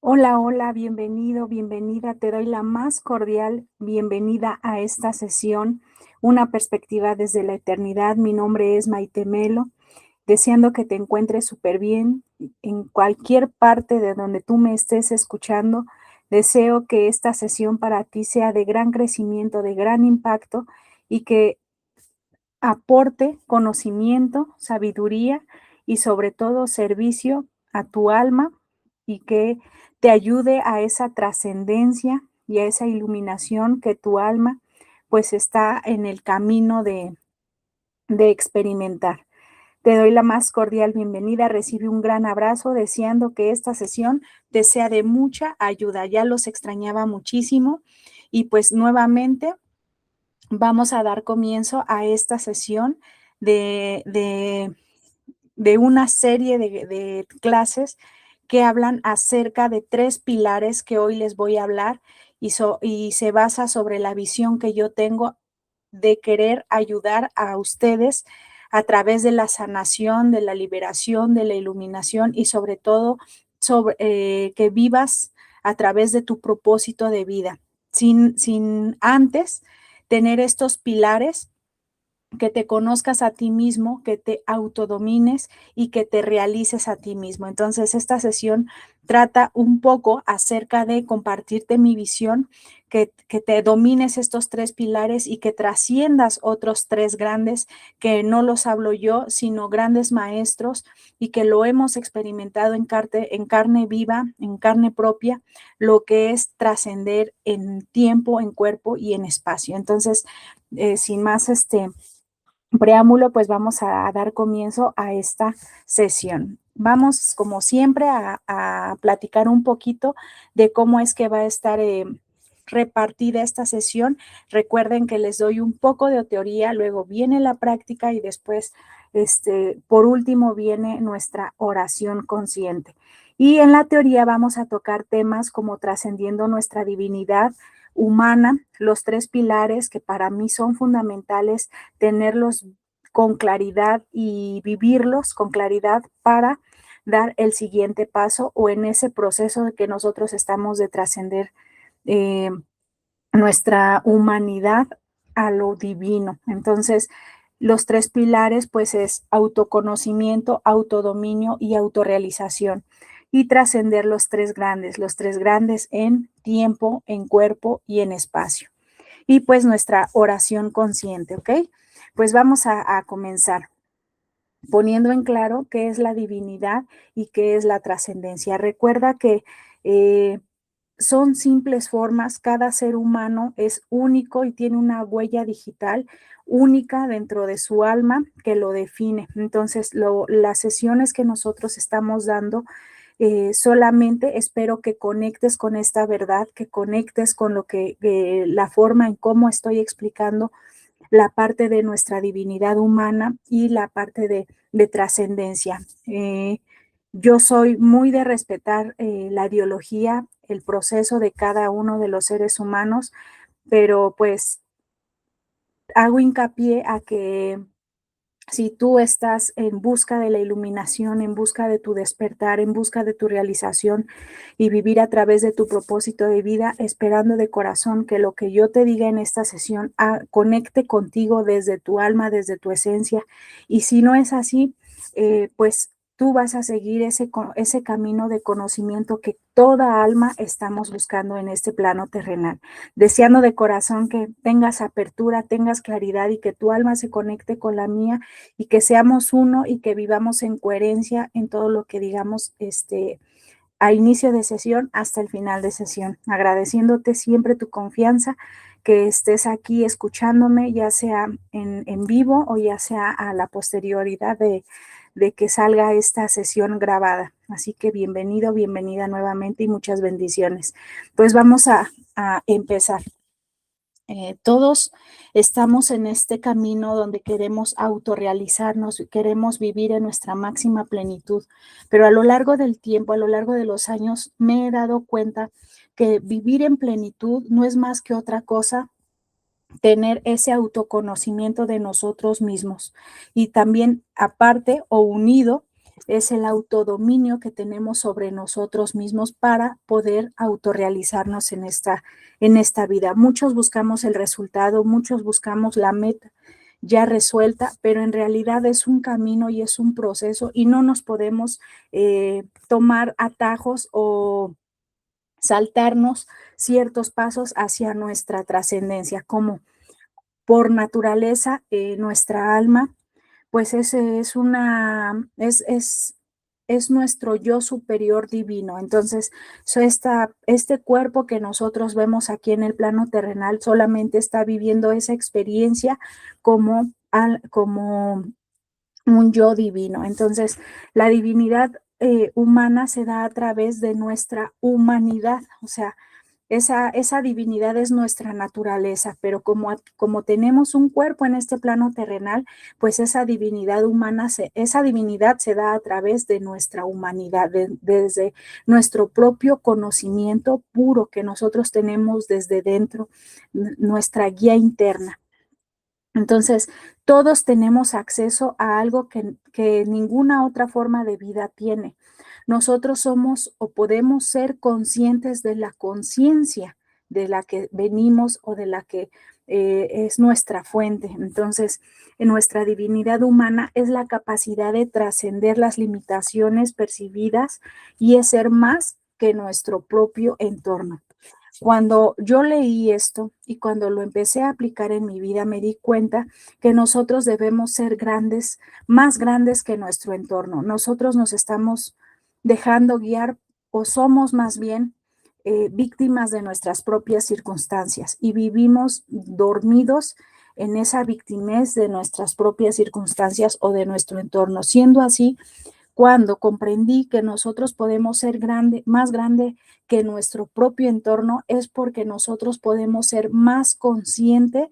Hola, hola, bienvenido, bienvenida. Te doy la más cordial bienvenida a esta sesión, una perspectiva desde la eternidad. Mi nombre es Maite Melo, deseando que te encuentres súper bien en cualquier parte de donde tú me estés escuchando. Deseo que esta sesión para ti sea de gran crecimiento, de gran impacto y que aporte conocimiento, sabiduría y sobre todo servicio a tu alma y que te ayude a esa trascendencia y a esa iluminación que tu alma pues está en el camino de experimentar. Te doy la más cordial bienvenida, recibe un gran abrazo, deseando que esta sesión te sea de mucha ayuda. Ya los extrañaba muchísimo y pues nuevamente vamos a dar comienzo a esta sesión de, de, de una serie de clases que hablan acerca de tres pilares que hoy les voy a hablar y se basa sobre la visión que yo tengo de querer ayudar a ustedes a través de la sanación, de la liberación, de la iluminación y sobre todo sobre, que vivas a través de tu propósito de vida, sin antes tener estos pilares, que te conozcas a ti mismo, que te autodomines y que te realices a ti mismo. Entonces, esta sesión trata un poco acerca de compartirte mi visión, que te domines estos tres pilares y que trasciendas otros tres grandes, que no los hablo yo, sino grandes maestros y que lo hemos experimentado en carne viva, en carne propia, lo que es trascender en tiempo, en cuerpo y en espacio. Entonces, sin más preámbulo, pues vamos a dar comienzo a esta sesión. Vamos, como siempre, a platicar un poquito de cómo es que va a estar repartida esta sesión. Recuerden que les doy un poco de teoría, luego viene la práctica y después, por último, viene nuestra oración consciente. Y en la teoría vamos a tocar temas como trascendiendo nuestra divinidad humana, los tres pilares que para mí son fundamentales tenerlos con claridad y vivirlos con claridad para dar el siguiente paso o en ese proceso de que nosotros estamos de trascender eh, nuestra humanidad a lo divino. Entonces, los tres pilares pues es autoconocimiento, autodominio y autorrealización y trascender los tres grandes en tiempo, en cuerpo y en espacio. Y pues nuestra oración consciente, ¿ok? Pues vamos a comenzar poniendo en claro qué es la divinidad y qué es la trascendencia. Recuerda que son simples formas, cada ser humano es único y tiene una huella digital única dentro de su alma que lo define. Entonces, las sesiones que nosotros estamos dando, solamente espero que conectes con esta verdad, que conectes con lo que, la forma en cómo estoy explicando la parte de nuestra divinidad humana y la parte de trascendencia. Yo soy muy de respetar la ideología, el proceso de cada uno de los seres humanos, pero pues hago hincapié a que si tú estás en busca de la iluminación, en busca de tu despertar, en busca de tu realización y vivir a través de tu propósito de vida, esperando de corazón que lo que yo te diga en esta sesión conecte contigo desde tu alma, desde tu esencia. Y si no es así, pues tú vas a seguir ese camino de conocimiento que toda alma estamos buscando en este plano terrenal, deseando de corazón que tengas apertura, tengas claridad y que tu alma se conecte con la mía y que seamos uno y que vivamos en coherencia en todo lo que digamos a inicio de sesión hasta el final de sesión, agradeciéndote siempre tu confianza, que estés aquí escuchándome, ya sea en vivo o ya sea a la posterioridad de que salga esta sesión grabada. Así que bienvenido, bienvenida nuevamente y muchas bendiciones. Pues vamos a empezar. Todos estamos en este camino donde queremos autorrealizarnos, queremos vivir en nuestra máxima plenitud, pero a lo largo del tiempo, a lo largo de los años, me he dado cuenta que vivir en plenitud no es más que otra cosa, tener ese autoconocimiento de nosotros mismos y también aparte o unido es el autodominio que tenemos sobre nosotros mismos para poder autorrealizarnos en esta vida. Muchos buscamos el resultado, muchos buscamos la meta ya resuelta, pero en realidad es un camino y es un proceso y no nos podemos tomar atajos o saltarnos ciertos pasos hacia nuestra trascendencia, como por naturaleza nuestra alma pues ese es nuestro yo superior divino. Entonces, este cuerpo que nosotros vemos aquí en el plano terrenal solamente está viviendo esa experiencia como un yo divino. Entonces, la divinidad humana se da a través de nuestra humanidad, o sea, esa divinidad es nuestra naturaleza, pero como tenemos un cuerpo en este plano terrenal, pues esa divinidad humana, esa divinidad se da a través de nuestra humanidad, desde nuestro propio conocimiento puro que nosotros tenemos desde dentro, nuestra guía interna. Entonces, todos tenemos acceso a algo que ninguna otra forma de vida tiene. Nosotros somos o podemos ser conscientes de la conciencia de la que venimos o de la que es nuestra fuente. Entonces, en nuestra divinidad humana es la capacidad de trascender las limitaciones percibidas y es ser más que nuestro propio entorno. Cuando yo leí esto y cuando lo empecé a aplicar en mi vida, me di cuenta que nosotros debemos ser grandes, más grandes que nuestro entorno. Nosotros nos estamos dejando guiar o somos más bien víctimas de nuestras propias circunstancias y vivimos dormidos en esa victimez de nuestras propias circunstancias o de nuestro entorno. Siendo así, cuando comprendí que nosotros podemos ser más grande que nuestro propio entorno, es porque nosotros podemos ser más consciente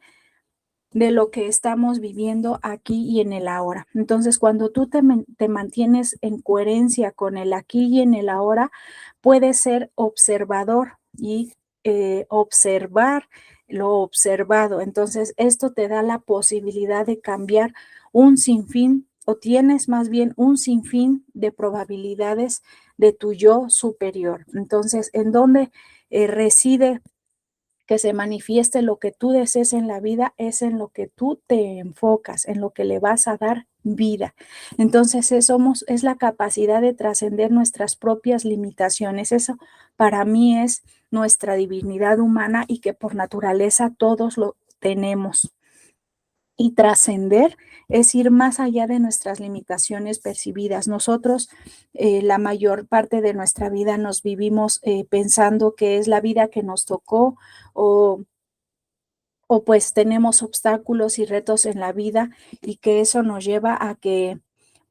de lo que estamos viviendo aquí y en el ahora. Entonces, cuando tú te mantienes en coherencia con el aquí y en el ahora, puedes ser observador y observar lo observado. Entonces, esto te da la posibilidad de cambiar un sinfín o tienes más bien un sinfín de probabilidades de tu yo superior. Entonces, ¿en dónde reside que se manifieste lo que tú desees en la vida? Es en lo que tú te enfocas, en lo que le vas a dar vida. Entonces, es la capacidad de trascender nuestras propias limitaciones. Eso para mí es nuestra divinidad humana y que por naturaleza todos lo tenemos. Y trascender es ir más allá de nuestras limitaciones percibidas. Nosotros la mayor parte de nuestra vida nos vivimos pensando que es la vida que nos tocó o, o pues tenemos obstáculos y retos en la vida y que eso nos lleva a que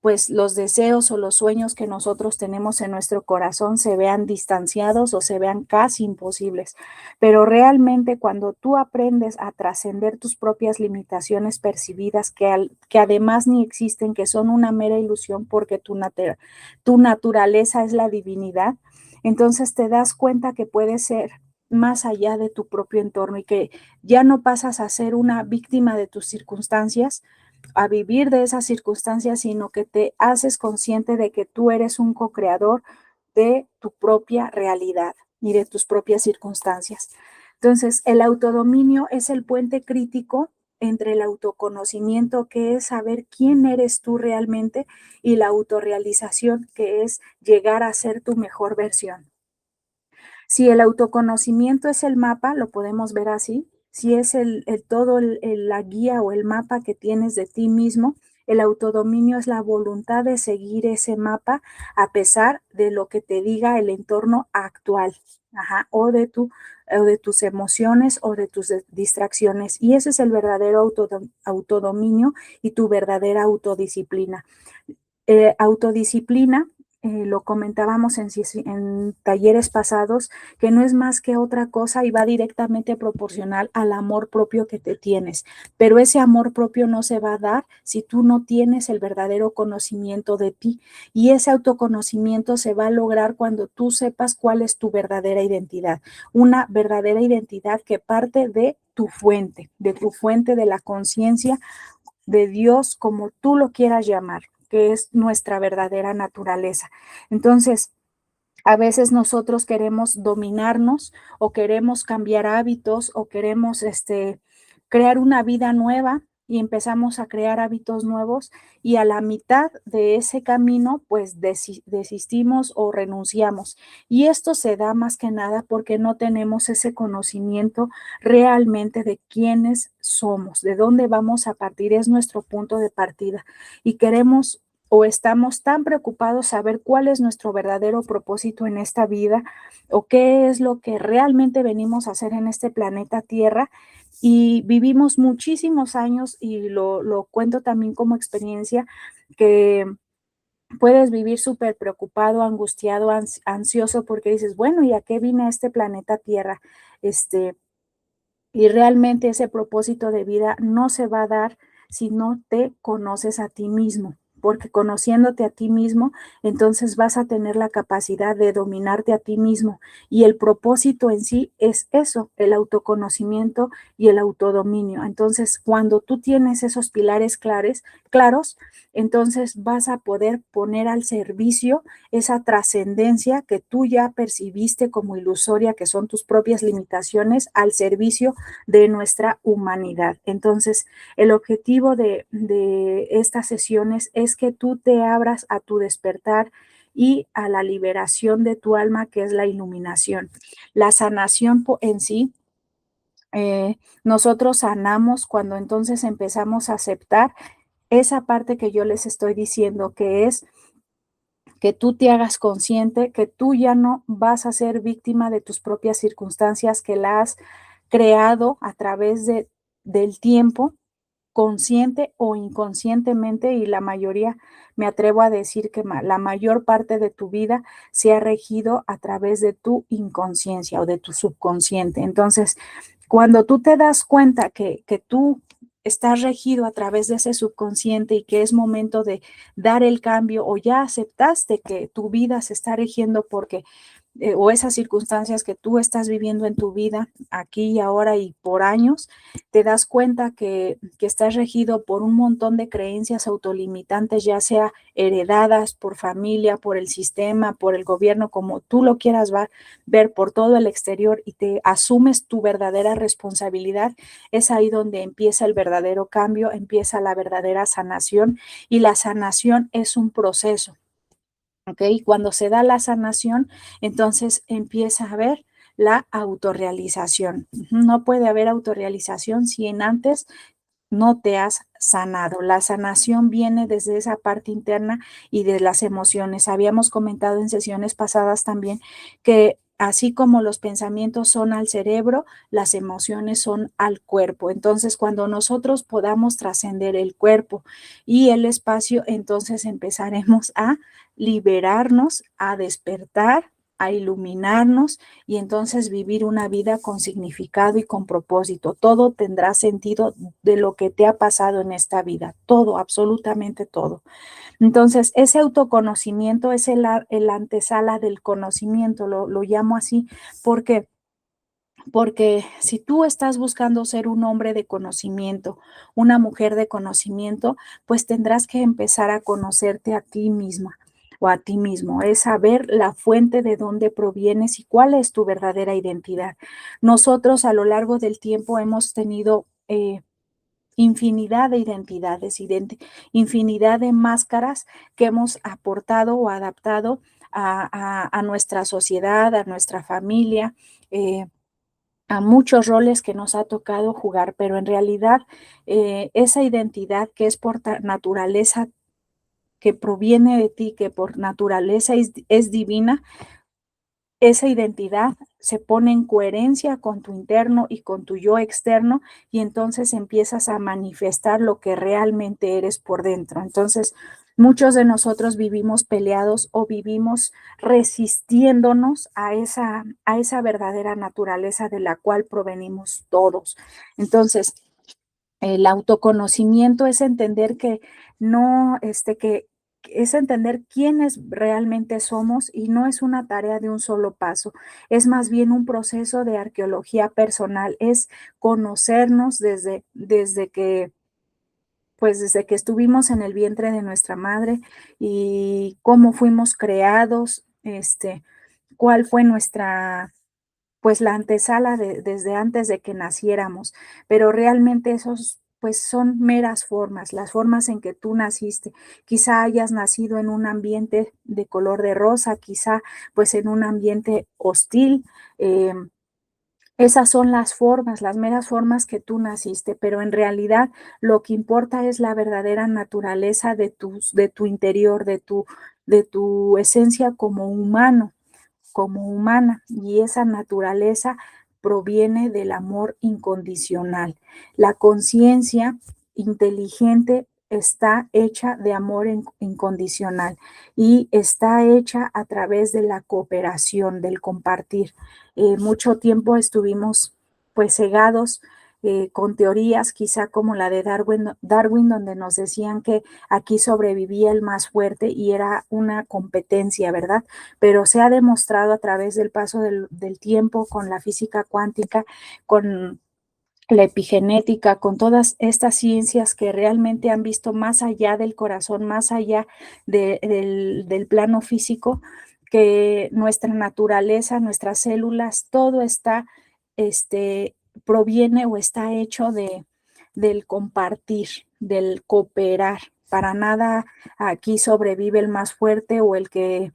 pues los deseos o los sueños que nosotros tenemos en nuestro corazón se vean distanciados o se vean casi imposibles. Pero realmente cuando tú aprendes a trascender tus propias limitaciones percibidas, que además ni existen, que son una mera ilusión porque tu naturaleza es la divinidad, entonces te das cuenta que puedes ser más allá de tu propio entorno y que ya no pasas a ser una víctima de tus circunstancias, a vivir de esas circunstancias, sino que te haces consciente de que tú eres un co-creador de tu propia realidad y de tus propias circunstancias. Entonces, el autodominio es el puente crítico entre el autoconocimiento, que es saber quién eres tú realmente, y la autorrealización, que es llegar a ser tu mejor versión. Si el autoconocimiento es el mapa, lo podemos ver así. Si es la guía o el mapa que tienes de ti mismo, el autodominio es la voluntad de seguir ese mapa a pesar de lo que te diga el entorno actual, o de tus emociones o de tus distracciones. Y ese es el verdadero autodominio y tu verdadera autodisciplina. Autodisciplina, lo comentábamos en talleres pasados, que no es más que otra cosa y va directamente proporcional al amor propio que te tienes. Pero ese amor propio no se va a dar si tú no tienes el verdadero conocimiento de ti. Y ese autoconocimiento se va a lograr cuando tú sepas cuál es tu verdadera identidad. Una verdadera identidad que parte de tu fuente de la conciencia de Dios, como tú lo quieras llamar. que es nuestra verdadera naturaleza. Entonces, a veces nosotros queremos dominarnos o queremos cambiar hábitos o queremos crear una vida nueva y empezamos a crear hábitos nuevos y a la mitad de ese camino pues desistimos o renunciamos. Y esto se da más que nada porque no tenemos ese conocimiento realmente de quiénes somos, de dónde vamos a partir, es nuestro punto de partida y queremos o estamos tan preocupados saber cuál es nuestro verdadero propósito en esta vida o qué es lo que realmente venimos a hacer en este planeta Tierra y vivimos muchísimos años y lo cuento también como experiencia que puedes vivir súper preocupado, angustiado, ansioso porque dices, bueno, ¿y a qué vine a este planeta Tierra? Y realmente ese propósito de vida no se va a dar si no te conoces a ti mismo, porque conociéndote a ti mismo, entonces vas a tener la capacidad de dominarte a ti mismo. Y el propósito en sí es eso, el autoconocimiento y el autodominio. Entonces, cuando tú tienes esos pilares claros, entonces vas a poder poner al servicio esa trascendencia que tú ya percibiste como ilusoria, que son tus propias limitaciones, al servicio de nuestra humanidad. Entonces, el objetivo de estas sesiones es que tú te abras a tu despertar y a la liberación de tu alma, que es la iluminación. La sanación en sí, nosotros sanamos cuando entonces empezamos a aceptar esa parte que yo les estoy diciendo, que es que tú te hagas consciente que tú ya no vas a ser víctima de tus propias circunstancias, que la has creado a través del tiempo, consciente o inconscientemente, y la mayoría, me atrevo a decir que la mayor parte de tu vida se ha regido a través de tu inconsciencia o de tu subconsciente. Entonces, cuando tú te das cuenta que tú estás regido a través de ese subconsciente y que es momento de dar el cambio o ya aceptaste que tu vida se está regiendo porque o esas circunstancias que tú estás viviendo en tu vida aquí y ahora y por años, te das cuenta que estás regido por un montón de creencias autolimitantes, ya sea heredadas por familia, por el sistema, por el gobierno, como tú lo quieras ver por todo el exterior y te asumes tu verdadera responsabilidad, es ahí donde empieza el verdadero cambio, empieza la verdadera sanación y la sanación es un proceso. ¿Ok? Cuando se da la sanación, entonces empieza a haber la autorrealización. No puede haber autorrealización si en antes no te has sanado. La sanación viene desde esa parte interna y de las emociones. Habíamos comentado en sesiones pasadas también que así como los pensamientos son al cerebro, las emociones son al cuerpo. Entonces, cuando nosotros podamos trascender el cuerpo y el espacio, entonces empezaremos a liberarnos, a despertar, a iluminarnos y entonces vivir una vida con significado y con propósito. Todo tendrá sentido de lo que te ha pasado en esta vida, todo, absolutamente todo. Entonces, ese autoconocimiento es el antesala del conocimiento, lo llamo así, porque porque si tú estás buscando ser un hombre de conocimiento, una mujer de conocimiento, pues tendrás que empezar a conocerte a ti misma o a ti mismo, es saber la fuente de dónde provienes y cuál es tu verdadera identidad. Nosotros a lo largo del tiempo hemos tenido infinidad de identidades, infinidad de máscaras que hemos aportado o adaptado a nuestra sociedad, a nuestra familia. A muchos roles que nos ha tocado jugar, pero en realidad esa identidad que es por naturaleza, que proviene de ti, que por naturaleza es divina, esa identidad se pone en coherencia con tu interno y con tu yo externo y entonces empiezas a manifestar lo que realmente eres por dentro. Entonces, muchos de nosotros vivimos peleados o vivimos resistiéndonos a esa verdadera naturaleza de la cual provenimos todos. Entonces, el autoconocimiento es entender que no, que es entender quiénes realmente somos y no es una tarea de un solo paso, es más bien un proceso de arqueología personal, es conocernos desde que pues desde que estuvimos en el vientre de nuestra madre y cómo fuimos creados, cuál fue nuestra, pues la antesala desde antes de que naciéramos, pero realmente esos pues son meras formas, las formas en que tú naciste. Quizá hayas nacido en un ambiente de color de rosa, quizá pues en un ambiente hostil. Esas son las formas, las meras formas que tú naciste, pero en realidad lo que importa es la verdadera naturaleza de tu interior, de tu esencia como humano, como humana, y esa naturaleza proviene del amor incondicional. La conciencia inteligente está hecha de amor incondicional y está hecha a través de la cooperación, del compartir. Mucho tiempo estuvimos pues cegados con teorías quizá como la de Darwin, donde nos decían que aquí sobrevivía el más fuerte y era una competencia, ¿verdad? Pero se ha demostrado a través del paso del tiempo con la física cuántica, con la epigenética, con todas estas ciencias que realmente han visto más allá del corazón, más allá del plano físico, que nuestra naturaleza, nuestras células, todo está, proviene o está hecho del compartir, del cooperar. Para nada aquí sobrevive el más fuerte o el que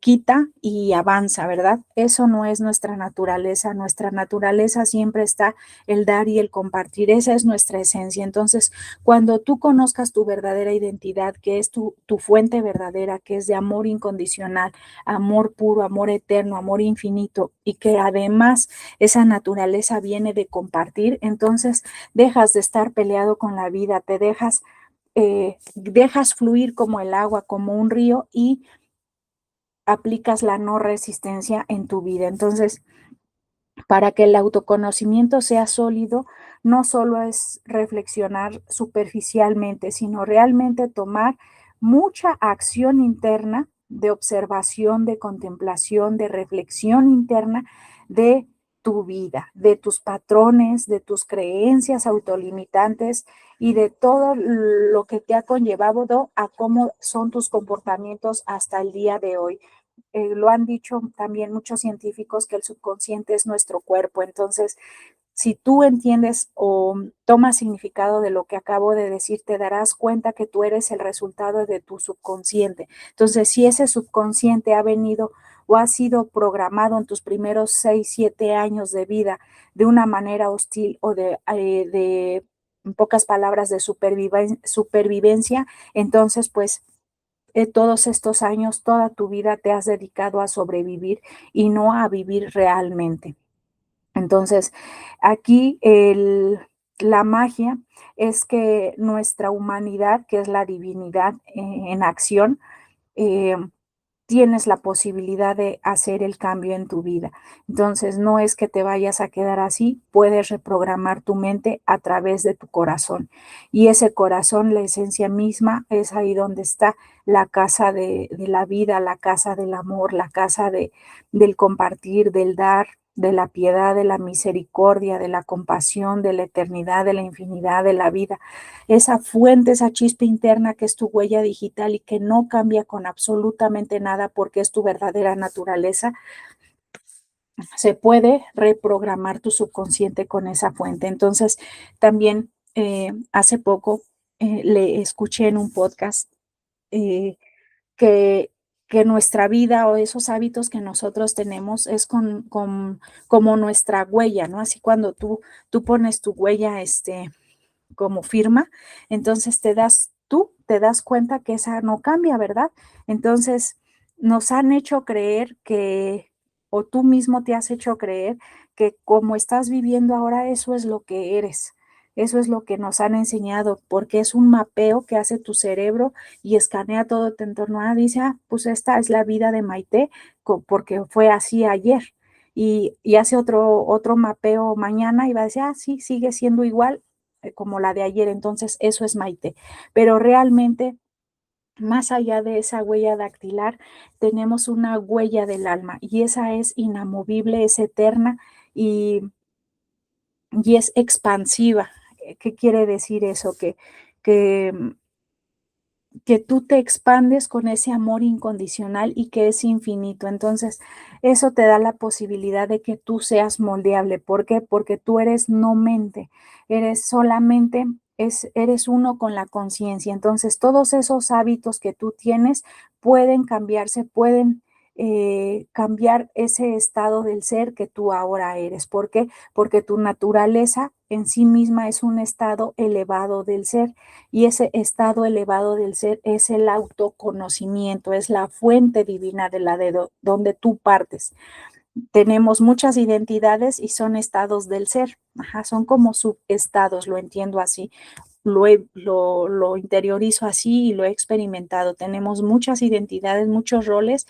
quita y avanza, ¿verdad? Eso no es nuestra naturaleza. Nuestra naturaleza siempre está el dar y el compartir. Esa es nuestra esencia. Entonces, cuando tú conozcas tu verdadera identidad, que es tu fuente verdadera, que es de amor incondicional, amor puro, amor eterno, amor infinito, y que además esa naturaleza viene de compartir, entonces dejas de estar peleado con la vida, te dejas fluir como el agua, como un río y aplicas la no resistencia en tu vida. Entonces, para que el autoconocimiento sea sólido, no solo es reflexionar superficialmente, sino realmente tomar mucha acción interna de observación, de contemplación, de reflexión interna de tu vida, de tus patrones, de tus creencias autolimitantes y de todo lo que te ha conllevado a cómo son tus comportamientos hasta el día de hoy. Lo han dicho también muchos científicos que el subconsciente es nuestro cuerpo. Entonces, si tú entiendes o tomas significado de lo que acabo de decir, te darás cuenta que tú eres el resultado de tu subconsciente. Entonces, si ese subconsciente ha venido o ha sido programado en tus primeros 6, 7 años de vida de una manera hostil o en pocas palabras, de supervivencia, entonces, pues todos estos años, toda tu vida te has dedicado a sobrevivir y no a vivir realmente. Entonces, aquí la magia es que nuestra humanidad, que es la divinidad en acción, eh, tienes la posibilidad de hacer el cambio en tu vida. Entonces, no es que te vayas a quedar así, puedes reprogramar tu mente a través de tu corazón. Y ese corazón, la esencia misma, es ahí donde está la casa de la vida, la casa del amor, la casa del compartir, del dar, de la piedad, de la misericordia, de la compasión, de la eternidad, de la infinidad, de la vida. Esa fuente, esa chispa interna que es tu huella digital y que no cambia con absolutamente nada porque es tu verdadera naturaleza, se puede reprogramar tu subconsciente con esa fuente. Entonces, también hace poco le escuché en un podcast eh, que, que nuestra vida o esos hábitos que nosotros tenemos es como nuestra huella, ¿no? Así cuando tú pones tu huella, como firma, entonces tú te das cuenta que esa no cambia, ¿verdad? Entonces, nos han hecho creer que, o tú mismo te has hecho creer que como estás viviendo ahora, eso es lo que eres. Eso es lo que nos han enseñado, porque es un mapeo que hace tu cerebro y escanea todo tu entorno. Dice, pues esta es la vida de Maite, porque fue así ayer. Y hace otro mapeo mañana y va a decir, sí, sigue siendo igual, como la de ayer, entonces eso es Maite. Pero realmente, más allá de esa huella dactilar, tenemos una huella del alma y esa es inamovible, es eterna y es expansiva. ¿Qué quiere decir eso? que, que tú te expandes con ese amor incondicional y que es infinito. Entonces, eso te da la posibilidad de que tú seas moldeable. ¿Por qué? Porque tú eres no mente, eres solamente, eres uno con la conciencia. Entonces, todos esos hábitos que tú tienes pueden cambiarse, pueden cambiar ese estado del ser que tú ahora eres. ¿Por qué? Porque tu naturaleza en sí misma es un estado elevado del ser y ese estado elevado del ser es el autoconocimiento, es la fuente divina de la donde tú partes. Tenemos muchas identidades y son estados del ser, ajá, son como subestados, lo entiendo así, lo interiorizo así y lo he experimentado. Tenemos muchas identidades, muchos roles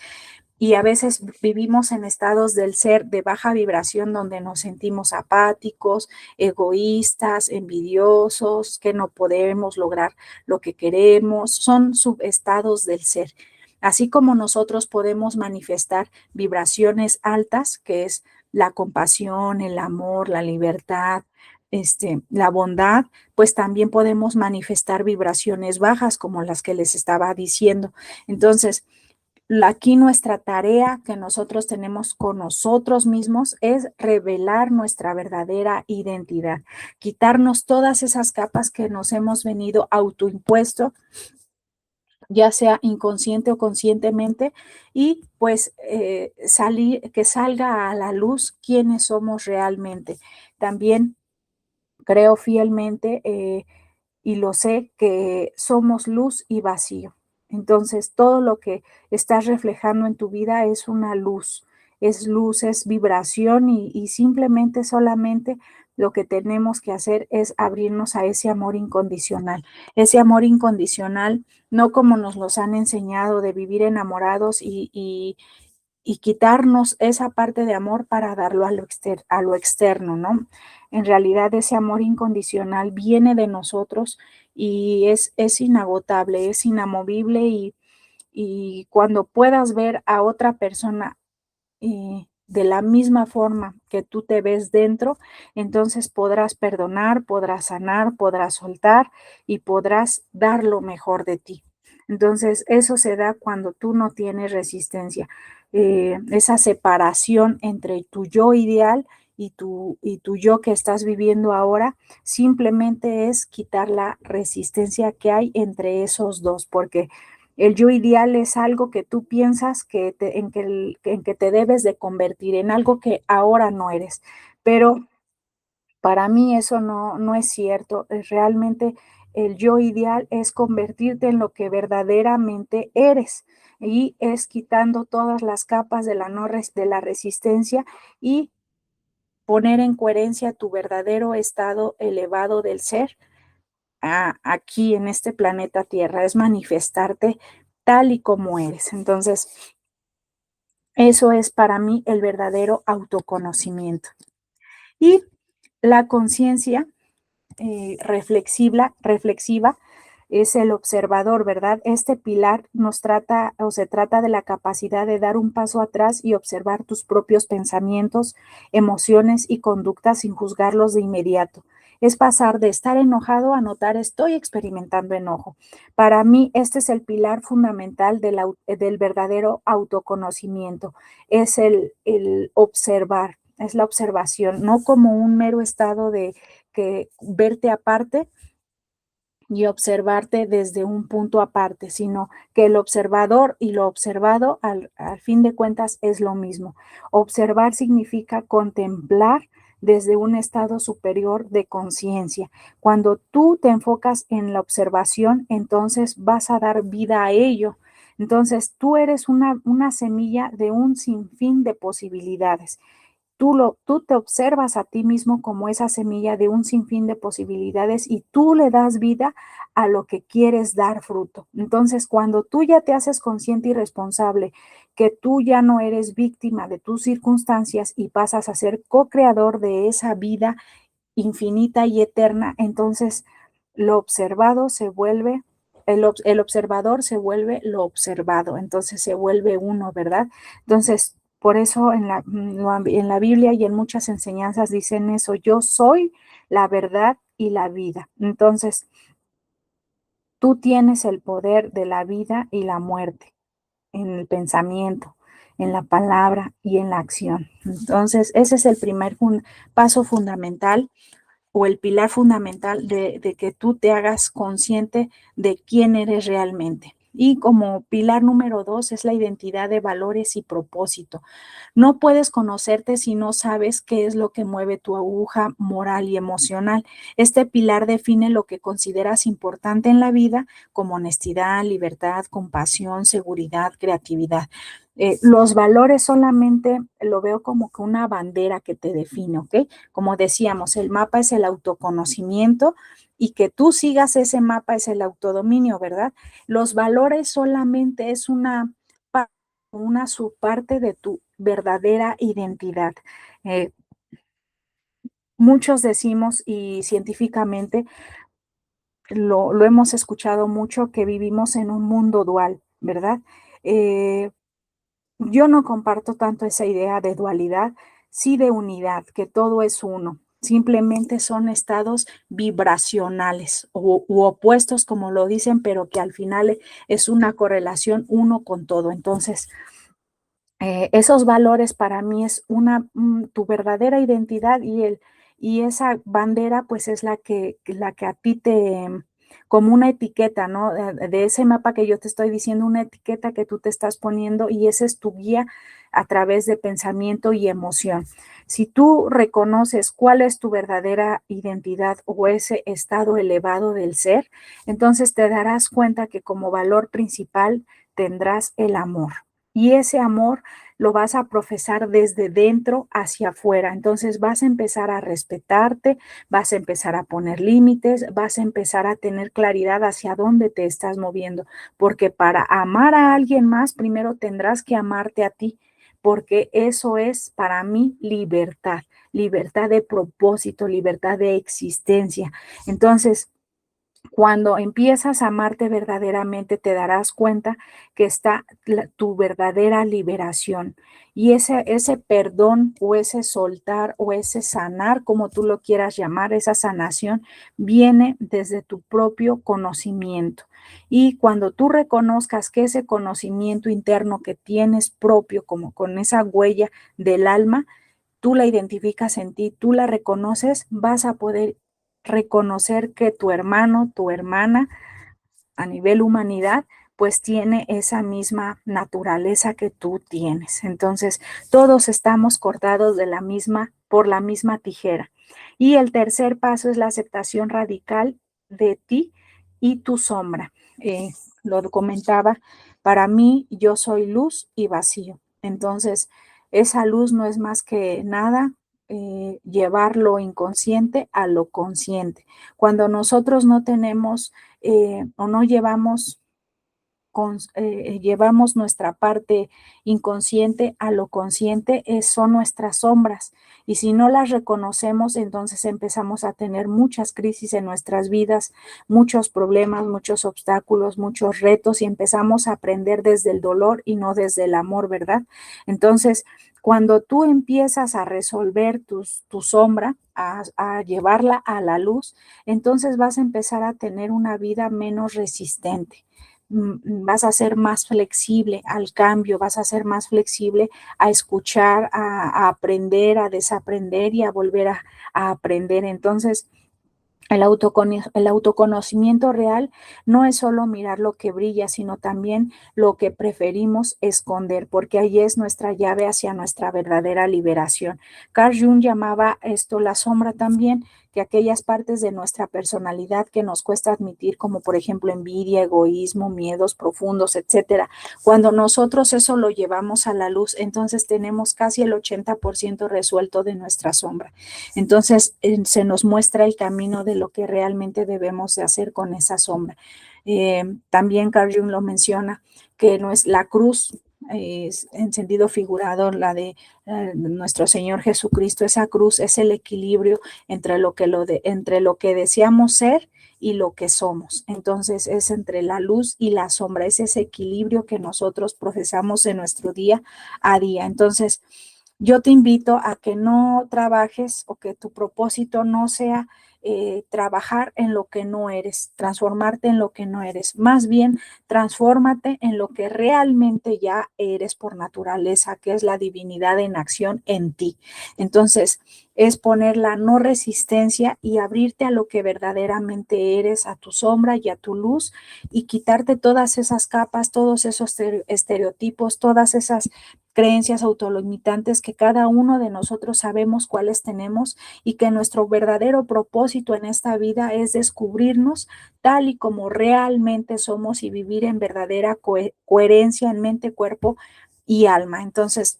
y a veces vivimos en estados del ser de baja vibración donde nos sentimos apáticos, egoístas, envidiosos, que no podemos lograr lo que queremos. Son subestados del ser. Así como nosotros podemos manifestar vibraciones altas, que es la compasión, el amor, la libertad, la bondad, pues también podemos manifestar vibraciones bajas como las que les estaba diciendo. Entonces, aquí nuestra tarea que nosotros tenemos con nosotros mismos es revelar nuestra verdadera identidad, quitarnos todas esas capas que nos hemos venido autoimpuesto, ya sea inconsciente o conscientemente, y pues que salga a la luz quiénes somos realmente. También creo fielmente y lo sé que somos luz y vacío. Entonces, todo lo que estás reflejando en tu vida es una luz, es vibración y simplemente solamente lo que tenemos que hacer es abrirnos a ese amor incondicional, no como nos los han enseñado de vivir enamorados y quitarnos esa parte de amor para darlo a lo externo, ¿no? En realidad ese amor incondicional viene de nosotros y es inagotable, es inamovible y cuando puedas ver a otra persona de la misma forma que tú te ves dentro, entonces podrás perdonar, podrás sanar, podrás soltar y podrás dar lo mejor de ti. Entonces, eso se da cuando tú no tienes resistencia. Esa separación entre tu yo ideal y tu yo que estás viviendo ahora, simplemente es quitar la resistencia que hay entre esos dos, porque el yo ideal es algo que tú piensas en que te debes de convertir en algo que ahora no eres. Pero para mí eso no es cierto. Realmente el yo ideal es convertirte en lo que verdaderamente eres y es quitando todas las capas de la, no res- de la resistencia y poner en coherencia tu verdadero estado elevado del ser aquí en este planeta Tierra, es manifestarte tal y como eres. Entonces, eso es para mí el verdadero autoconocimiento. Y la conciencia reflexiva es el observador, ¿verdad? Este pilar nos trata o se trata de la capacidad de dar un paso atrás y observar tus propios pensamientos, emociones y conductas sin juzgarlos de inmediato. Es pasar de estar enojado a notar estoy experimentando enojo. Para mí, este es el pilar fundamental del verdadero autoconocimiento, es el observar, es la observación, no como un mero estado de que verte aparte y observarte desde un punto aparte, sino que el observador y lo observado al fin de cuentas es lo mismo. Observar significa contemplar desde un estado superior de conciencia. Cuando tú te enfocas en la observación, entonces vas a dar vida a ello. Entonces tú eres una semilla de un sinfín de posibilidades. Tú te observas a ti mismo como esa semilla de un sinfín de posibilidades y tú le das vida a lo que quieres dar fruto. Entonces, cuando tú ya te haces consciente y responsable que tú ya no eres víctima de tus circunstancias y pasas a ser co-creador de esa vida infinita y eterna, entonces lo observado se vuelve, el observador se vuelve lo observado, entonces se vuelve uno, ¿verdad? Entonces, por eso en la Biblia y en muchas enseñanzas dicen eso, yo soy la verdad y la vida. Entonces, Tú tienes el poder de la vida y la muerte en el pensamiento, en la palabra y en la acción. Entonces, ese es el primer paso fundamental o el pilar fundamental de que tú te hagas consciente de quién eres realmente. Y como pilar número 2 es la identidad de valores y propósito. No puedes conocerte si no sabes qué es lo que mueve tu aguja moral y emocional. Este pilar define lo que consideras importante en la vida como honestidad, libertad, compasión, seguridad, creatividad. Los valores solamente lo veo como que una bandera que te define, ¿ok? Como decíamos, el mapa es el autoconocimiento y que tú sigas ese mapa es el autodominio, ¿verdad? Los valores solamente es una subparte de tu verdadera identidad. Eh, Muchos decimos y científicamente lo hemos escuchado mucho que vivimos en un mundo dual, ¿verdad? Eh, Yo no comparto tanto esa idea de dualidad, sí de unidad, que todo es uno. Simplemente son estados vibracionales u opuestos, como lo dicen, pero que al final es una correlación uno con todo. Entonces, esos valores para mí es tu verdadera identidad y esa bandera pues es la que a ti como una etiqueta, ¿no? De ese mapa que yo te estoy diciendo, una etiqueta que tú te estás poniendo y ese es tu guía a través de pensamiento y emoción. Si tú reconoces cuál es tu verdadera identidad o ese estado elevado del ser, entonces te darás cuenta que como valor principal tendrás el amor. Y ese amor lo vas a profesar desde dentro hacia afuera. Entonces vas a empezar a respetarte, vas a empezar a poner límites, vas a empezar a tener claridad hacia dónde te estás moviendo, porque para amar a alguien más, primero tendrás que amarte a ti, porque eso es para mí libertad, libertad de propósito, libertad de existencia. Entonces, cuando empiezas a amarte verdaderamente, te darás cuenta que está tu verdadera liberación. Y ese perdón o ese soltar o ese sanar, como tú lo quieras llamar, esa sanación, viene desde tu propio conocimiento. Y cuando tú reconozcas que ese conocimiento interno que tienes propio, como con esa huella del alma, tú la identificas en ti, tú la reconoces, vas a poder reconocer que tu hermano, tu hermana, a nivel humanidad, pues tiene esa misma naturaleza que tú tienes. Entonces, todos estamos cortados por la misma tijera. Y el tercer paso es la aceptación radical de ti y tu sombra. Lo comentaba, para mí yo soy luz y vacío. Entonces, esa luz no es más que nada llevar lo inconsciente a lo consciente. Cuando nosotros no tenemos o no llevamos nuestra parte inconsciente a lo consciente, son nuestras sombras. Y si no las reconocemos, entonces empezamos a tener muchas crisis en nuestras vidas, muchos problemas, muchos obstáculos, muchos retos y empezamos a aprender desde el dolor y no desde el amor, ¿verdad? Entonces, cuando tú empiezas a resolver tu sombra, a llevarla a la luz, entonces vas a empezar a tener una vida menos resistente. Vas a ser más flexible al cambio, vas a ser más flexible a escuchar, a aprender, a desaprender y a volver a aprender. Entonces, el autoconocimiento real no es solo mirar lo que brilla, sino también lo que preferimos esconder, porque ahí es nuestra llave hacia nuestra verdadera liberación. Carl Jung llamaba esto la sombra también, que aquellas partes de nuestra personalidad que nos cuesta admitir, como por ejemplo envidia, egoísmo, miedos profundos, etcétera. Cuando nosotros eso lo llevamos a la luz, entonces tenemos casi el 80% resuelto de nuestra sombra. Entonces se nos muestra el camino de lo que realmente debemos de hacer con esa sombra. También Carl Jung lo menciona, que no es la cruz, en sentido figurado, la de nuestro Señor Jesucristo, esa cruz es el equilibrio entre lo que deseamos ser y lo que somos. Entonces es entre la luz y la sombra, es ese equilibrio que nosotros procesamos en nuestro día a día. Entonces, yo te invito a que no trabajes o que tu propósito no sea trabajar en lo que no eres, transformarte en lo que no eres. Más bien, transfórmate en lo que realmente ya eres por naturaleza, que es la divinidad en acción en ti. Entonces, es poner la no resistencia y abrirte a lo que verdaderamente eres, a tu sombra y a tu luz, y quitarte todas esas capas, todos esos estereotipos, todas esas creencias autolimitantes que cada uno de nosotros sabemos cuáles tenemos, y que nuestro verdadero propósito en esta vida es descubrirnos tal y como realmente somos y vivir en verdadera coherencia en mente, cuerpo y alma. Entonces,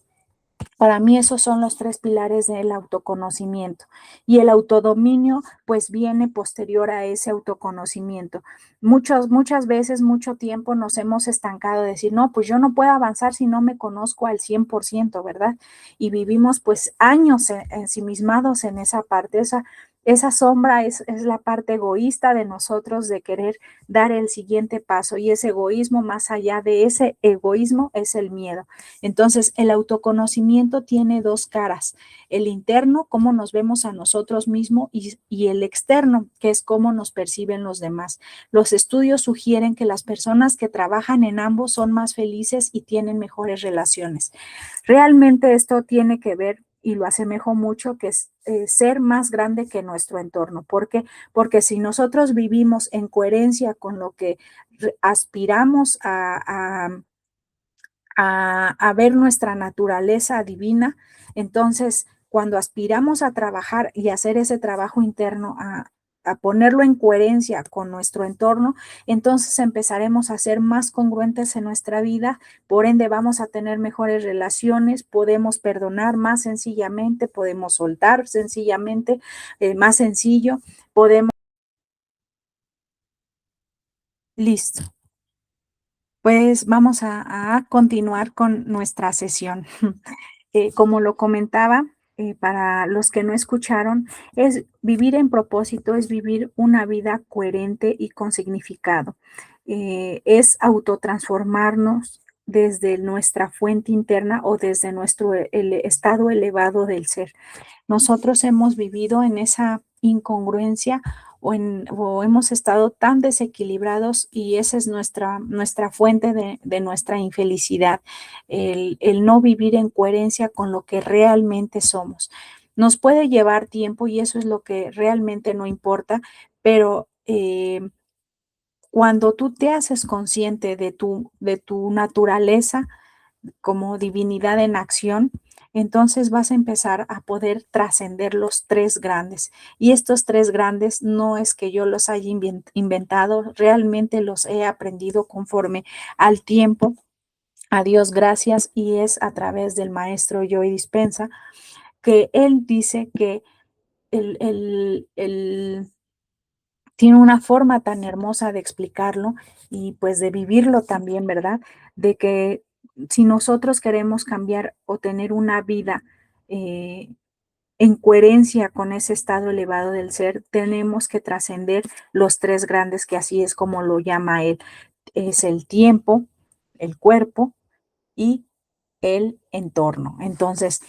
para mí esos son los tres pilares del autoconocimiento, y el autodominio pues viene posterior a ese autoconocimiento. Muchas veces, mucho tiempo nos hemos estancado de decir, no, pues yo no puedo avanzar si no me conozco al 100%, ¿verdad? Y vivimos pues años ensimismados en esa parte, esa sombra es la parte egoísta de nosotros de querer dar el siguiente paso, y ese egoísmo, más allá de ese egoísmo, es el miedo. Entonces, el autoconocimiento tiene dos caras: el interno, cómo nos vemos a nosotros mismos, y el externo, que es cómo nos perciben los demás. Los estudios sugieren que las personas que trabajan en ambos son más felices y tienen mejores relaciones. Realmente esto tiene que ver, y lo asemejo mucho, que es ser más grande que nuestro entorno. ¿Por qué? Porque si nosotros vivimos en coherencia con lo que aspiramos a ver nuestra naturaleza divina, entonces cuando aspiramos a trabajar y hacer ese trabajo interno, a ponerlo en coherencia con nuestro entorno, entonces empezaremos a ser más congruentes en nuestra vida, por ende vamos a tener mejores relaciones, podemos perdonar más sencillamente, podemos soltar sencillamente, más sencillo, podemos... Listo. Pues vamos a continuar con nuestra sesión. Como lo comentaba, para los que no escucharon, es vivir en propósito, es vivir una vida coherente y con significado. Es autotransformarnos desde nuestra fuente interna o desde nuestro el estado elevado del ser. Nosotros hemos vivido en esa incongruencia, o hemos estado tan desequilibrados, y esa es nuestra fuente de nuestra infelicidad, el no vivir en coherencia con lo que realmente somos. Nos puede llevar tiempo y eso es lo que realmente no importa, pero cuando tú te haces consciente de tu naturaleza como divinidad en acción, entonces vas a empezar a poder trascender los tres grandes. Y estos tres grandes no es que yo los haya inventado, realmente los he aprendido conforme al tiempo. A Dios gracias, y es a través del maestro Joey Dispensa, que él dice que el tiene una forma tan hermosa de explicarlo y pues de vivirlo también, ¿verdad? De que si nosotros queremos cambiar o tener una vida eh, en coherencia con ese estado elevado del ser, tenemos que trascender los tres grandes, que así es como lo llama él. Es el tiempo, el cuerpo y el entorno. Entonces,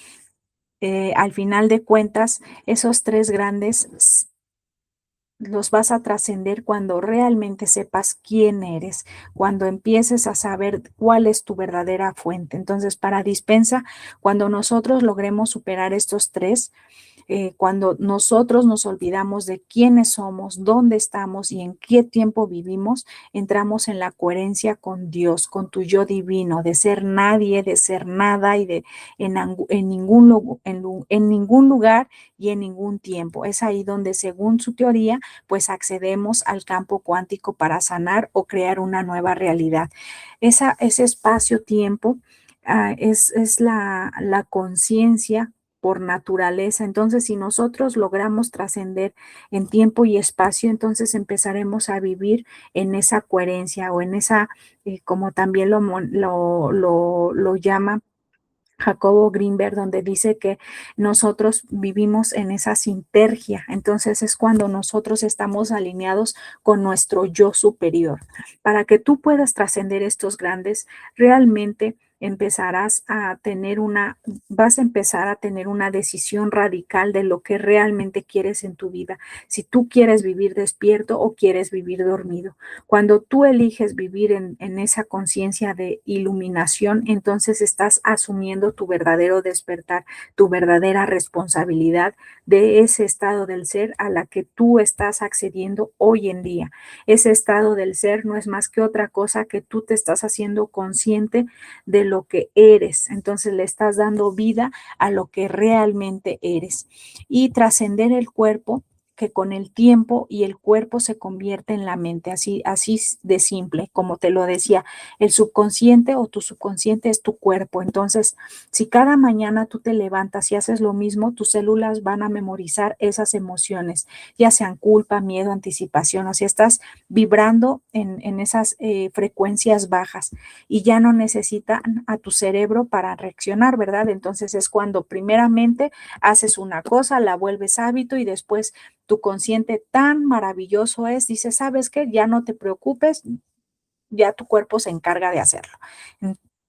al final de cuentas, esos tres grandes los vas a trascender cuando realmente sepas quién eres, cuando empieces a saber cuál es tu verdadera fuente. Entonces, para Dispensa, cuando nosotros logremos superar estos tres, cuando nosotros nos olvidamos de quiénes somos, dónde estamos y en qué tiempo vivimos, entramos en la coherencia con Dios, con tu yo divino, de ser nadie, de ser nada, y de en ningún lugar y en ningún tiempo. Es ahí donde, según su teoría, pues accedemos al campo cuántico para sanar o crear una nueva realidad. Ese espacio-tiempo es la conciencia por naturaleza. Entonces, si nosotros logramos trascender en tiempo y espacio, entonces empezaremos a vivir en esa coherencia, o en esa, como también lo llama Jacobo Greenberg, donde dice que nosotros vivimos en esa sintergia. Entonces es cuando nosotros estamos alineados con nuestro yo superior. Para que tú puedas trascender estos grandes, realmente empezarás a tener vas a empezar a tener una decisión radical de lo que realmente quieres en tu vida. Si tú quieres vivir despierto o quieres vivir dormido. Cuando tú eliges vivir en esa conciencia de iluminación, entonces estás asumiendo tu verdadero despertar, tu verdadera responsabilidad de ese estado del ser a la que tú estás accediendo hoy en día. Ese estado del ser no es más que otra cosa que tú te estás haciendo consciente de lo que eres. Entonces le estás dando vida a lo que realmente eres. Y trascender el cuerpo, que con el tiempo y el cuerpo se convierte en la mente, así de simple, como te lo decía, el subconsciente o tu subconsciente es tu cuerpo. Entonces, si cada mañana tú te levantas y haces lo mismo, tus células van a memorizar esas emociones, ya sean culpa, miedo, anticipación, o sea, estás vibrando en esas frecuencias bajas y ya no necesitan a tu cerebro para reaccionar, ¿verdad? Entonces es cuando primeramente haces una cosa, la vuelves hábito y después tu consciente tan maravilloso es, dice, ¿sabes qué? Ya no te preocupes, ya tu cuerpo se encarga de hacerlo.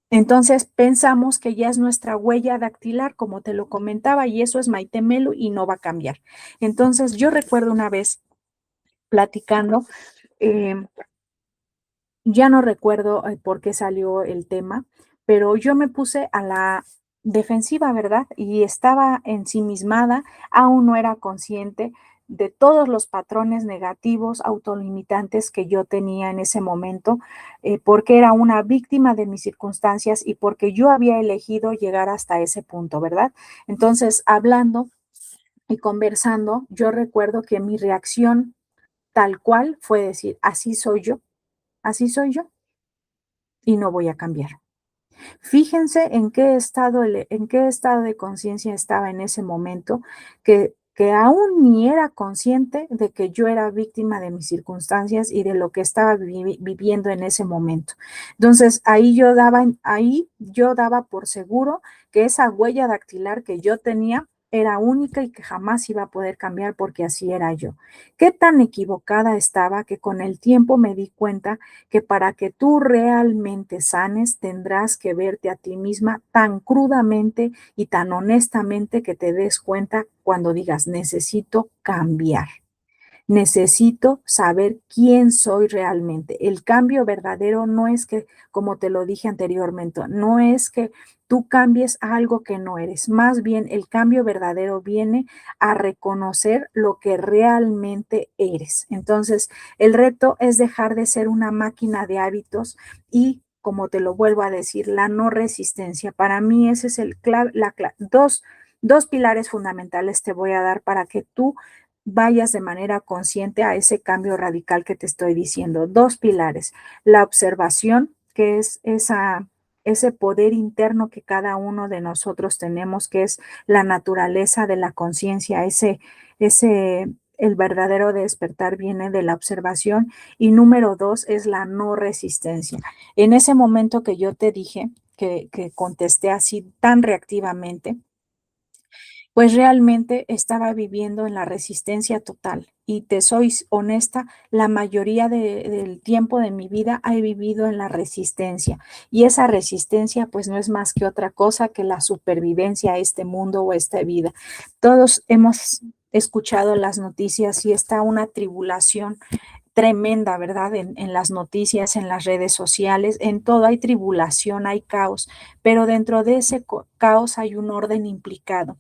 Entonces pensamos que ya es nuestra huella dactilar, como te lo comentaba, y eso es Maite Melo y no va a cambiar. Entonces yo recuerdo una vez platicando, eh, ya no recuerdo por qué salió el tema, pero yo me puse a la defensiva, ¿verdad? Y estaba ensimismada, aún no era consciente de todos los patrones negativos, autolimitantes que yo tenía en ese momento, porque era una víctima de mis circunstancias y porque yo había elegido llegar hasta ese punto, ¿verdad? Entonces, hablando y conversando, yo recuerdo que mi reacción tal cual fue decir, así soy yo y no voy a cambiar. Fíjense en qué estado de conciencia estaba en ese momento, que aún ni era consciente de que yo era víctima de mis circunstancias y de lo que estaba viviendo en ese momento. Entonces, ahí yo daba por seguro que esa huella dactilar que yo tenía era única y que jamás iba a poder cambiar porque así era yo. Qué tan equivocada estaba que con el tiempo me di cuenta que para que tú realmente sanes tendrás que verte a ti misma tan crudamente y tan honestamente que te des cuenta cuando digas necesito cambiar. Necesito saber quién soy realmente. El cambio verdadero no es que, como te lo dije anteriormente, no es que tú cambies algo que no eres. Más bien, el cambio verdadero viene a reconocer lo que realmente eres. Entonces, el reto es dejar de ser una máquina de hábitos y, como te lo vuelvo a decir, la no resistencia. Para mí ese es dos pilares fundamentales te voy a dar para que tú vayas de manera consciente a ese cambio radical que te estoy diciendo. Dos pilares, la observación, que es ese poder interno que cada uno de nosotros tenemos, que es la naturaleza de la conciencia, el verdadero despertar viene de la observación. Y número dos es la no resistencia. En ese momento que yo te dije, que contesté así tan reactivamente, pues realmente estaba viviendo en la resistencia total. Y te soy honesta, la mayoría del tiempo de mi vida he vivido en la resistencia. Y esa resistencia pues no es más que otra cosa que la supervivencia a este mundo o a esta vida. Todos hemos escuchado las noticias y está una tribulación tremenda, ¿verdad? En las noticias, en las redes sociales, en todo hay tribulación, hay caos, pero dentro de ese caos hay un orden implicado.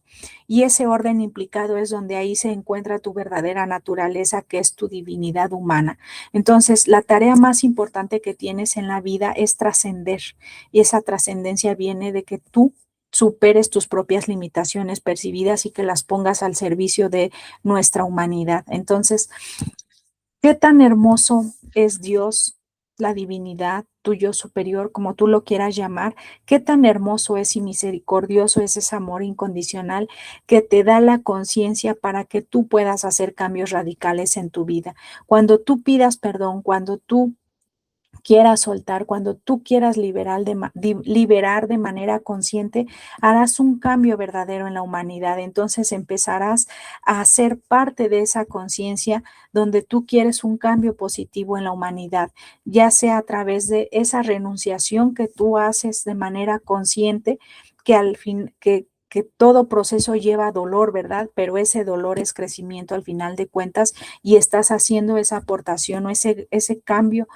Y ese orden implicado es donde ahí se encuentra tu verdadera naturaleza, que es tu divinidad humana. Entonces, la tarea más importante que tienes en la vida es trascender. Y esa trascendencia viene de que tú superes tus propias limitaciones percibidas y que las pongas al servicio de nuestra humanidad. Entonces, qué tan hermoso es Dios, la divinidad, tu yo superior, como tú lo quieras llamar, qué tan hermoso es y misericordioso es ese amor incondicional que te da la conciencia para que tú puedas hacer cambios radicales en tu vida. Cuando tú pidas perdón, cuando tú quieras soltar, cuando tú quieras liberar de manera consciente, harás un cambio verdadero en la humanidad. Entonces empezarás a ser parte de esa conciencia donde tú quieres un cambio positivo en la humanidad, ya sea a través de esa renunciación que tú haces de manera consciente, que al fin, que todo proceso lleva dolor, ¿verdad? Pero ese dolor es crecimiento al final de cuentas y estás haciendo esa aportación o ese cambio,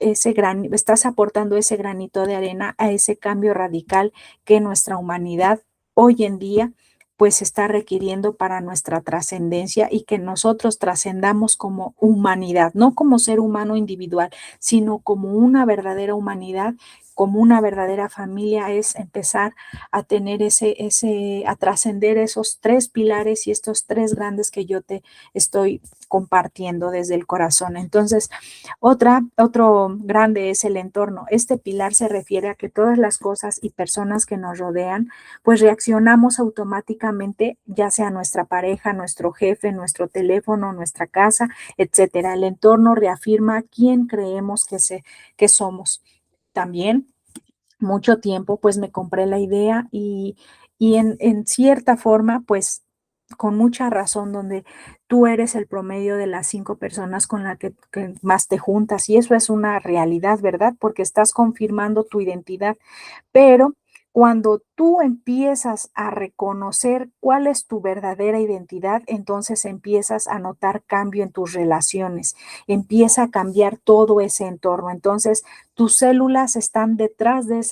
estás aportando ese granito de arena a ese cambio radical que nuestra humanidad hoy en día pues está requiriendo para nuestra trascendencia y que nosotros trascendamos como humanidad, no como ser humano individual, sino como una verdadera humanidad, como una verdadera familia, es empezar a tener a trascender esos tres pilares y estos tres grandes que yo te estoy compartiendo desde el corazón. Entonces, otro grande es el entorno. Este pilar se refiere a que todas las cosas y personas que nos rodean, pues reaccionamos automáticamente, ya sea nuestra pareja, nuestro jefe, nuestro teléfono, nuestra casa, etcétera. El entorno reafirma quién creemos que somos. También mucho tiempo, pues me compré la idea y en cierta forma, pues con mucha razón, donde tú eres el promedio de las 5 personas con las que más te juntas y eso es una realidad, ¿verdad? Porque estás confirmando tu identidad. Pero cuando tú empiezas a reconocer cuál es tu verdadera identidad, entonces empiezas a notar cambio en tus relaciones, empieza a cambiar todo ese entorno. Entonces, tus células están detrás de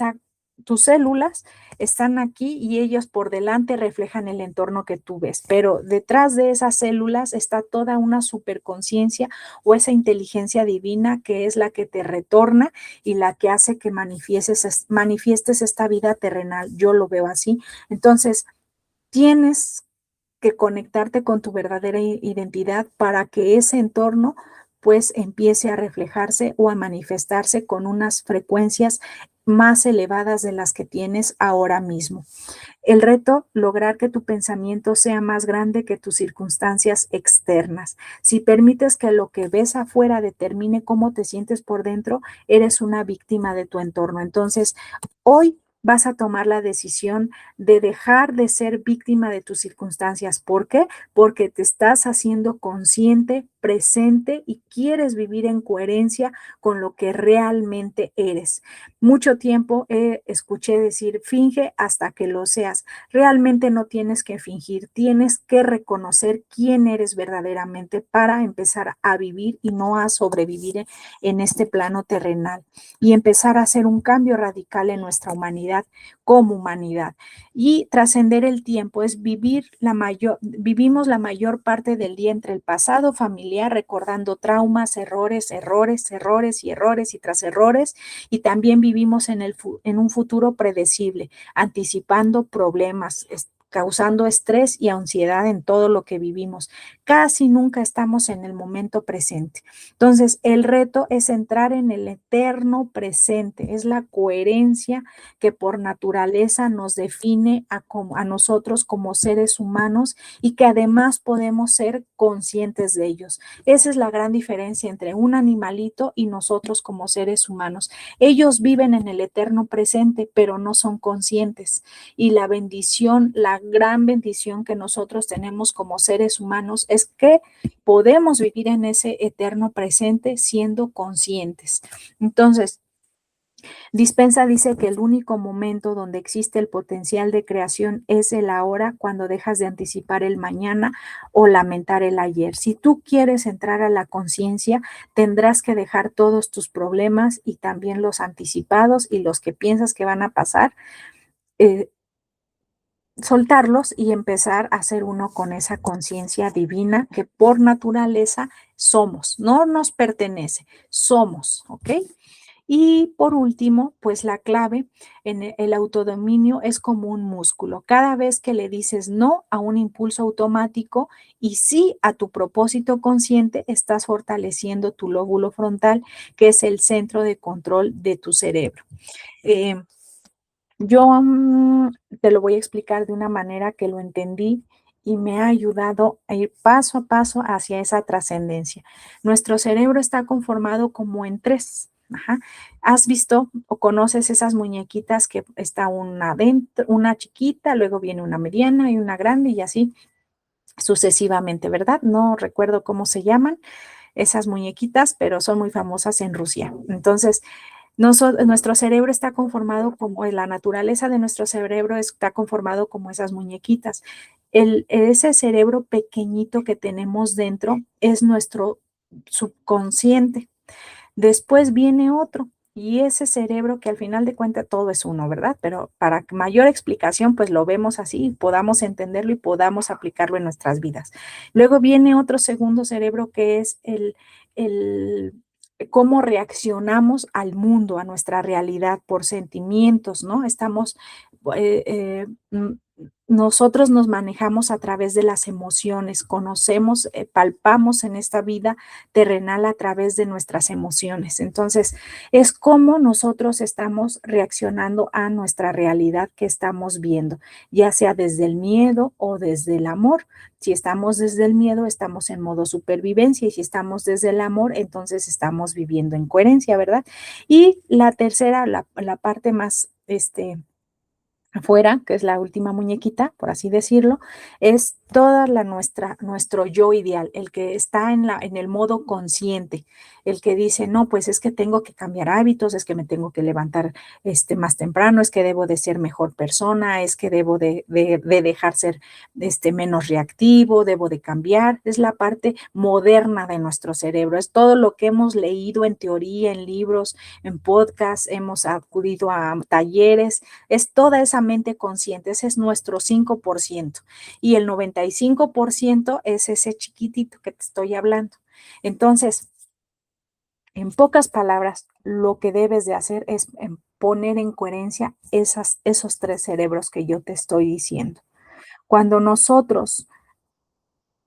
tus células están aquí y ellos por delante reflejan el entorno que tú ves, pero detrás de esas células está toda una superconciencia o esa inteligencia divina que es la que te retorna y la que hace que manifiestes esta vida terrenal. Yo lo veo así. Entonces, tienes que conectarte con tu verdadera identidad para que ese entorno pues empiece a reflejarse o a manifestarse con unas frecuencias más elevadas de las que tienes ahora mismo. El reto, lograr que tu pensamiento sea más grande que tus circunstancias externas. Si permites que lo que ves afuera determine cómo te sientes por dentro, eres una víctima de tu entorno. Entonces, hoy vas a tomar la decisión de dejar de ser víctima de tus circunstancias. ¿Por qué? Porque te estás haciendo consciente, presente y quieres vivir en coherencia con lo que realmente eres. Mucho tiempo escuché decir, finge hasta que lo seas. Realmente no tienes que fingir, tienes que reconocer quién eres verdaderamente para empezar a vivir y no a sobrevivir en este plano terrenal y empezar a hacer un cambio radical en nuestra humanidad como humanidad. Y trascender el tiempo es vivimos la mayor parte del día entre el pasado familiar, recordando traumas, errores y tras errores, y también vivimos en un futuro predecible, anticipando problemas, causando estrés y ansiedad en todo lo que vivimos. Casi nunca estamos en el momento presente. Entonces, el reto es entrar en el eterno presente, es la coherencia que por naturaleza nos define a nosotros como seres humanos y que además podemos ser conscientes de ellos. Esa es la gran diferencia entre un animalito y nosotros como seres humanos. Ellos viven en el eterno presente, pero no son conscientes. Y la bendición, la gran bendición que nosotros tenemos como seres humanos es que podemos vivir en ese eterno presente siendo conscientes. Entonces, Dispensa dice que el único momento donde existe el potencial de creación es el ahora, cuando dejas de anticipar el mañana o lamentar el ayer. Si tú quieres entrar a la conciencia, tendrás que dejar todos tus problemas y también los anticipados y los que piensas que van a pasar, eh, soltarlos y empezar a ser uno con esa conciencia divina que por naturaleza somos, no nos pertenece, somos, ¿ok? Y por último, pues la clave en el autodominio es como un músculo. Cada vez que le dices no a un impulso automático y sí a tu propósito consciente, estás fortaleciendo tu lóbulo frontal, que es el centro de control de tu cerebro. Eh, yo te lo voy a explicar de una manera que lo entendí y me ha ayudado a ir paso a paso hacia esa trascendencia. Nuestro cerebro está conformado como en tres. Ajá. ¿Has visto o conoces esas muñequitas que está una dentro, una chiquita, luego viene una mediana y una grande y así sucesivamente, ¿verdad? No recuerdo cómo se llaman esas muñequitas, pero son muy famosas en Rusia. Entonces, nuestro cerebro está conformado como, la naturaleza de nuestro cerebro está conformado como esas muñequitas. Ese cerebro pequeñito que tenemos dentro es nuestro subconsciente. Después viene otro y ese cerebro que al final de cuentas todo es uno, ¿verdad? Pero para mayor explicación, pues lo vemos así y podamos entenderlo y podamos aplicarlo en nuestras vidas. Luego viene otro segundo cerebro que es el cómo reaccionamos al mundo, a nuestra realidad por sentimientos, ¿no? Eh, eh, mm, nosotros nos manejamos a través de las emociones, conocemos, palpamos en esta vida terrenal a través de nuestras emociones. Entonces, es cómo nosotros estamos reaccionando a nuestra realidad que estamos viendo, ya sea desde el miedo o desde el amor. Si estamos desde el miedo, estamos en modo supervivencia y si estamos desde el amor, entonces estamos viviendo en coherencia, ¿verdad? Y la tercera, la parte más, afuera, que es la última muñequita, por así decirlo, es toda nuestro yo ideal, el que está en el modo consciente, el que dice, no, pues es que tengo que cambiar hábitos, es que me tengo que levantar más temprano, es que debo de ser mejor persona, es que debo de dejar ser menos reactivo, debo de cambiar, es la parte moderna de nuestro cerebro, es todo lo que hemos leído en teoría, en libros, en podcasts, hemos acudido a talleres, es toda esa mente consciente, ese es nuestro 5% y el 95% es ese chiquitito que te estoy hablando. Entonces, en pocas palabras, lo que debes de hacer es poner en coherencia esos tres cerebros que yo te estoy diciendo. Cuando nosotros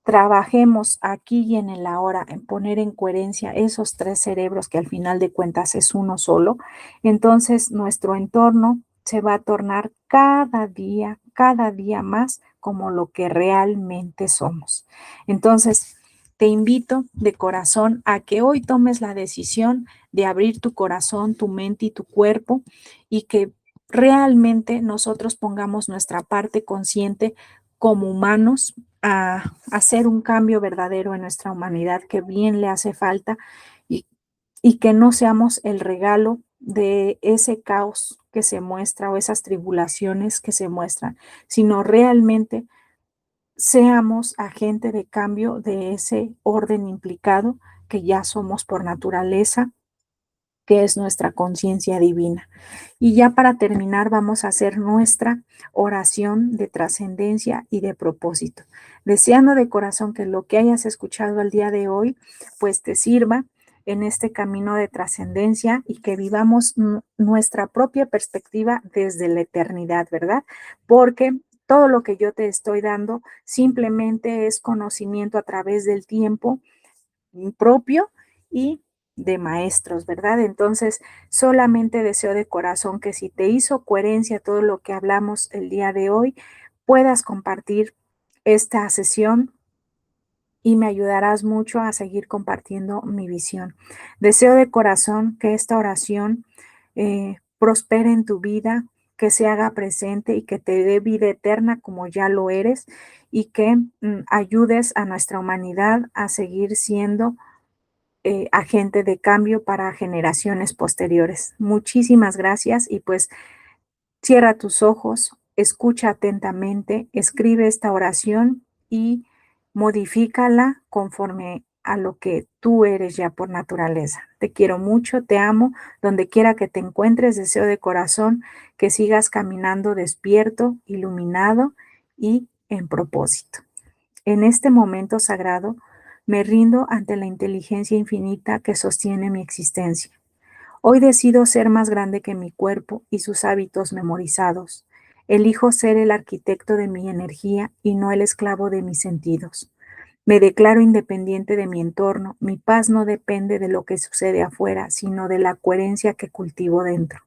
trabajemos aquí y en el ahora en poner en coherencia esos tres cerebros que al final de cuentas es uno solo, entonces nuestro entorno se va a tornar cada día más como lo que realmente somos. Entonces, te invito de corazón a que hoy tomes la decisión de abrir tu corazón, tu mente y tu cuerpo y que realmente nosotros pongamos nuestra parte consciente como humanos a hacer un cambio verdadero en nuestra humanidad que bien le hace falta y, y que no seamos el regalo de ese caos que se muestra o esas tribulaciones que se muestran, sino realmente seamos agente de cambio de ese orden implicado que ya somos por naturaleza, que es nuestra conciencia divina. Y ya para terminar, vamos a hacer nuestra oración de trascendencia y de propósito, deseando de corazón que lo que hayas escuchado el día de hoy, pues te sirva en este camino de trascendencia y que vivamos nuestra propia perspectiva desde la eternidad, ¿verdad? Porque todo lo que yo te estoy dando simplemente es conocimiento a través del tiempo propio y de maestros, ¿verdad? Entonces, solamente deseo de corazón que si te hizo coherencia todo lo que hablamos el día de hoy, puedas compartir esta sesión y me ayudarás mucho a seguir compartiendo mi visión. Deseo de corazón que esta oración prospere en tu vida, que se haga presente y que te dé vida eterna como ya lo eres y que ayudes a nuestra humanidad a seguir siendo agente de cambio para generaciones posteriores. Muchísimas gracias y pues cierra tus ojos, escucha atentamente, escribe esta oración y modifícala conforme a lo que tú eres ya por naturaleza. Te quiero mucho, te amo, donde quiera que te encuentres, deseo de corazón que sigas caminando despierto, iluminado y en propósito. En este momento sagrado, me rindo ante la inteligencia infinita que sostiene mi existencia. Hoy decido ser más grande que mi cuerpo y sus hábitos memorizados. Elijo ser el arquitecto de mi energía y no el esclavo de mis sentidos. Me declaro independiente de mi entorno. Mi paz no depende de lo que sucede afuera, sino de la coherencia que cultivo dentro.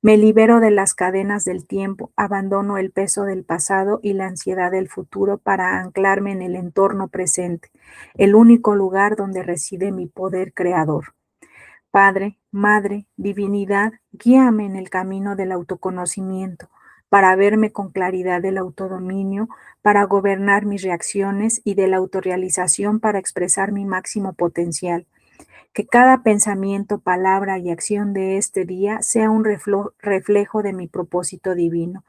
Me libero de las cadenas del tiempo, abandono el peso del pasado y la ansiedad del futuro para anclarme en el entorno presente, el único lugar donde reside mi poder creador. Padre, Madre, divinidad, guíame en el camino del autoconocimiento, para verme con claridad del autodominio, para gobernar mis reacciones y de la autorrealización para expresar mi máximo potencial. Que cada pensamiento, palabra y acción de este día sea un reflejo de mi propósito divino.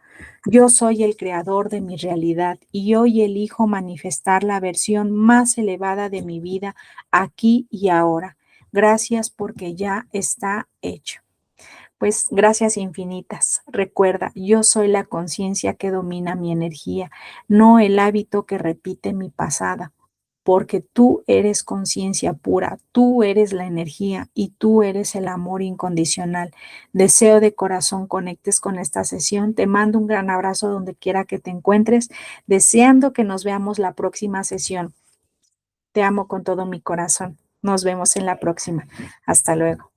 Yo soy el creador de mi realidad y hoy elijo manifestar la versión más elevada de mi vida aquí y ahora. Gracias porque ya está hecho. Pues gracias infinitas. Recuerda, yo soy la conciencia que domina mi energía, no el hábito que repite mi pasada, porque tú eres conciencia pura, tú eres la energía y tú eres el amor incondicional. Deseo de corazón conectes con esta sesión. Te mando un gran abrazo donde quiera que te encuentres, deseando que nos veamos la próxima sesión. Te amo con todo mi corazón. Nos vemos en la próxima. Hasta luego.